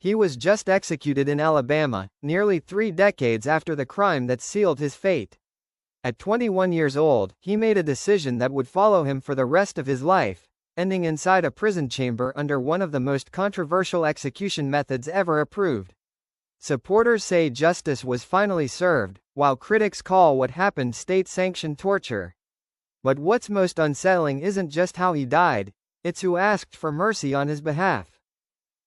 He was just executed in Alabama, nearly 3 decades after the crime that sealed his fate. At 21 years old, he made a decision that would follow him for the rest of his life, ending inside a prison chamber under one of the most controversial execution methods ever approved. Supporters say justice was finally served, while critics call what happened state-sanctioned torture. But what's most unsettling isn't just how he died, it's who asked for mercy on his behalf.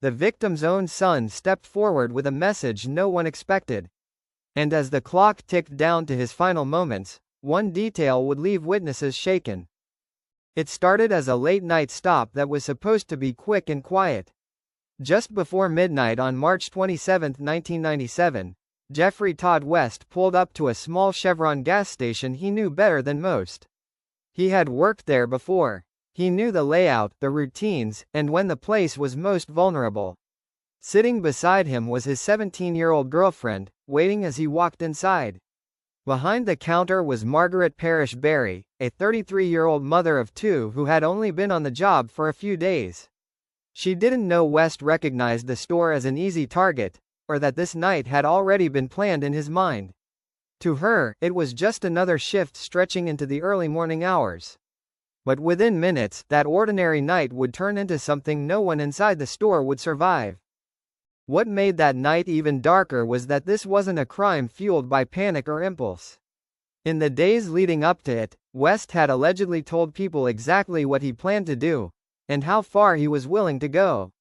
The victim's own son stepped forward with a message no one expected. And as the clock ticked down to his final moments, one detail would leave witnesses shaken. It started as a late-night stop that was supposed to be quick and quiet. Just before midnight on March 27, 1997, Jeffrey Todd West pulled up to a small Chevron gas station he knew better than most. He had worked there before. He knew the layout, the routines, and when the place was most vulnerable. Sitting beside him was his 17-year-old girlfriend, waiting as he walked inside. Behind the counter was Margaret Parish Barry, a 33-year-old mother of 2 who had only been on the job for a few days. She didn't know West recognized the store as an easy target, or that this night had already been planned in his mind. To her, it was just another shift stretching into the early morning hours. But within minutes, that ordinary night would turn into something no one inside the store would survive. What made that night even darker was that this wasn't a crime fueled by panic or impulse. In the days leading up to it, West had allegedly told people exactly what he planned to do, and how far he was willing to go.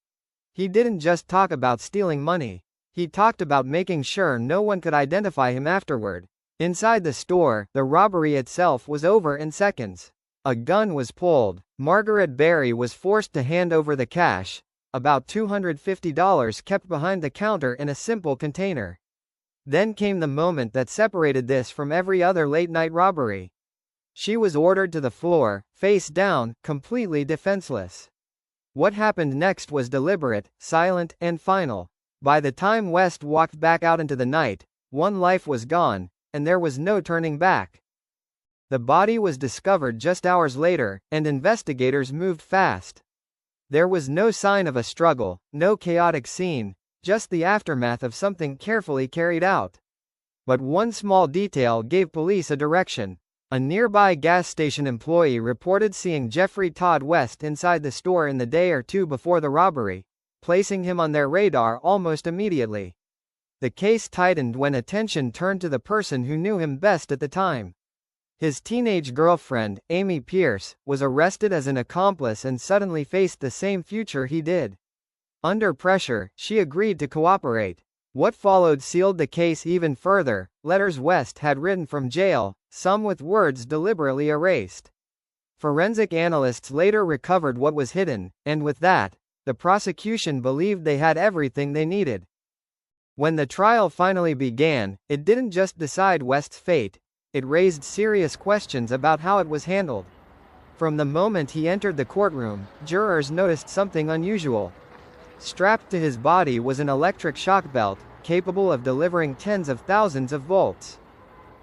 He didn't just talk about stealing money. He talked about making sure no one could identify him afterward. Inside the store, the robbery itself was over in seconds. A gun was pulled. Margaret Barry was forced to hand over the cash, about $250 kept behind the counter in a simple container. Then came the moment that separated this from every other late-night robbery. She was ordered to the floor, face down, completely defenseless. What happened next was deliberate, silent, and final. By the time West walked back out into the night, one life was gone, and there was no turning back. The body was discovered just hours later, and investigators moved fast. There was no sign of a struggle, no chaotic scene, just the aftermath of something carefully carried out. But one small detail gave police a direction. A nearby gas station employee reported seeing Jeffrey Todd West inside the store in the day or two before the robbery, placing him on their radar almost immediately. The case tightened when attention turned to the person who knew him best at the time. His teenage girlfriend, Amy Pierce, was arrested as an accomplice and suddenly faced the same future he did. Under pressure, she agreed to cooperate. What followed sealed the case even further. Letters West had written from jail, some with words deliberately erased. Forensic analysts later recovered what was hidden, and with that, the prosecution believed they had everything they needed. When the trial finally began, it didn't just decide West's fate, it raised serious questions about how it was handled. From the moment he entered the courtroom, jurors noticed something unusual. Strapped to his body was an electric shock belt, capable of delivering tens of thousands of volts.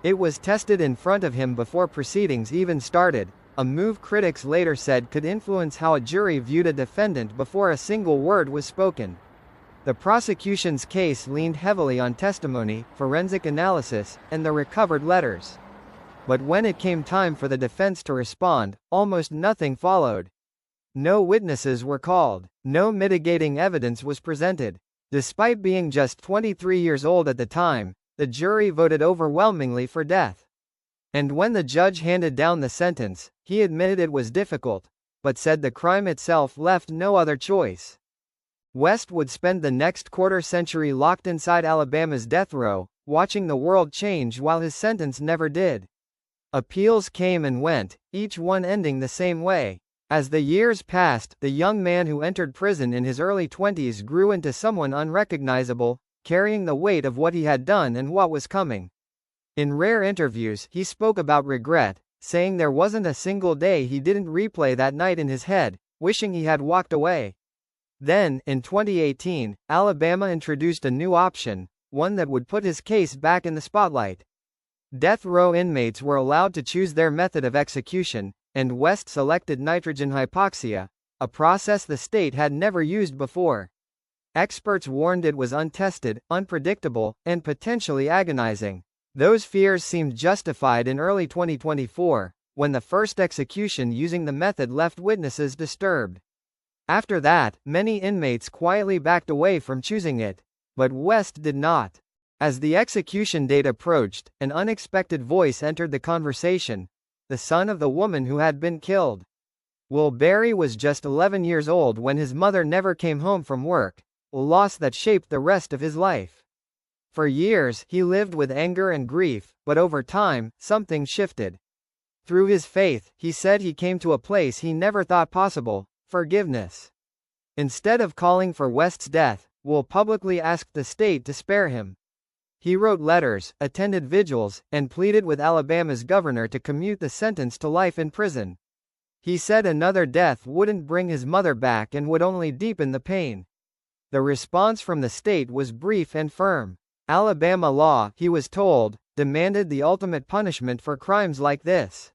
It was tested in front of him before proceedings even started, a move critics later said could influence how a jury viewed a defendant before a single word was spoken. The prosecution's case leaned heavily on testimony, forensic analysis, and the recovered letters. But when it came time for the defense to respond, almost nothing followed. No witnesses were called. No mitigating evidence was presented. Despite being just 23 years old at the time, the jury voted overwhelmingly for death. And when the judge handed down the sentence, he admitted it was difficult, but said the crime itself left no other choice. West would spend the next quarter-century locked inside Alabama's death row, watching the world change while his sentence never did. Appeals came and went, each one ending the same way. As the years passed, the young man who entered prison in his early 20s grew into someone unrecognizable, carrying the weight of what he had done and what was coming. In rare interviews, he spoke about regret, saying there wasn't a single day he didn't replay that night in his head, wishing he had walked away. Then, in 2018, Alabama introduced a new option, one that would put his case back in the spotlight. Death row inmates were allowed to choose their method of execution, and West selected nitrogen hypoxia, a process the state had never used before. Experts warned it was untested, unpredictable, and potentially agonizing. Those fears seemed justified in early 2024, when the first execution using the method left witnesses disturbed. After that, many inmates quietly backed away from choosing it. But West did not. As the execution date approached, an unexpected voice entered the conversation: the son of the woman who had been killed. Will Barry was just 11 years old when his mother never came home from work, a loss that shaped the rest of his life. For years, he lived with anger and grief, but over time, something shifted. Through his faith, he said he came to a place he never thought possible: forgiveness. Instead of calling for West's death, Will publicly asked the state to spare him. He wrote letters, attended vigils, and pleaded with Alabama's governor to commute the sentence to life in prison. He said another death wouldn't bring his mother back and would only deepen the pain. The response from the state was brief and firm. Alabama law, he was told, demanded the ultimate punishment for crimes like this.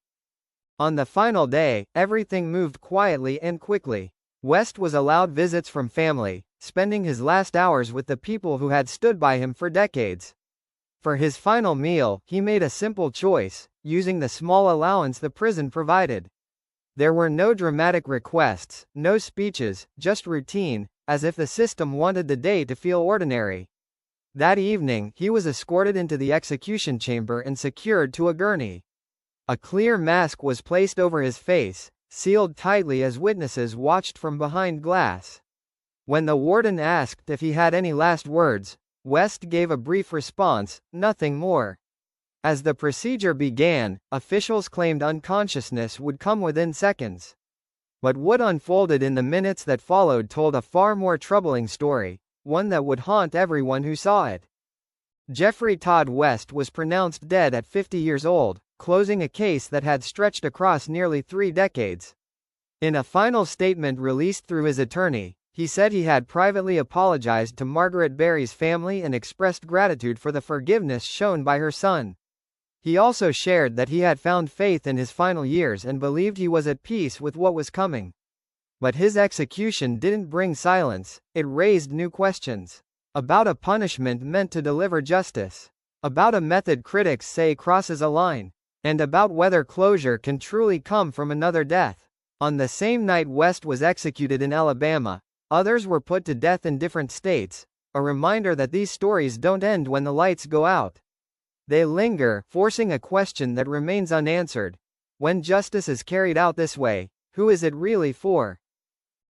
On the final day, everything moved quietly and quickly. West was allowed visits from family, spending his last hours with the people who had stood by him for decades. For his final meal, he made a simple choice, using the small allowance the prison provided. There were no dramatic requests, no speeches, just routine, as if the system wanted the day to feel ordinary. That evening, he was escorted into the execution chamber and secured to a gurney. A clear mask was placed over his face, sealed tightly as witnesses watched from behind glass. When the warden asked if he had any last words, West gave a brief response: nothing more. As the procedure began, officials claimed unconsciousness would come within seconds. But what unfolded in the minutes that followed told a far more troubling story, one that would haunt everyone who saw it. Jeffrey Todd West was pronounced dead at 50 years old, closing a case that had stretched across nearly 3 decades. In a final statement released through his attorney, he said he had privately apologized to Margaret Barry's family and expressed gratitude for the forgiveness shown by her son. He also shared that he had found faith in his final years and believed he was at peace with what was coming. But his execution didn't bring silence, it raised new questions. About a punishment meant to deliver justice. About a method critics say crosses a line. And about whether closure can truly come from another death. On the same night West was executed in Alabama, others were put to death in different states, a reminder that these stories don't end when the lights go out. They linger, forcing a question that remains unanswered. When justice is carried out this way, who is it really for?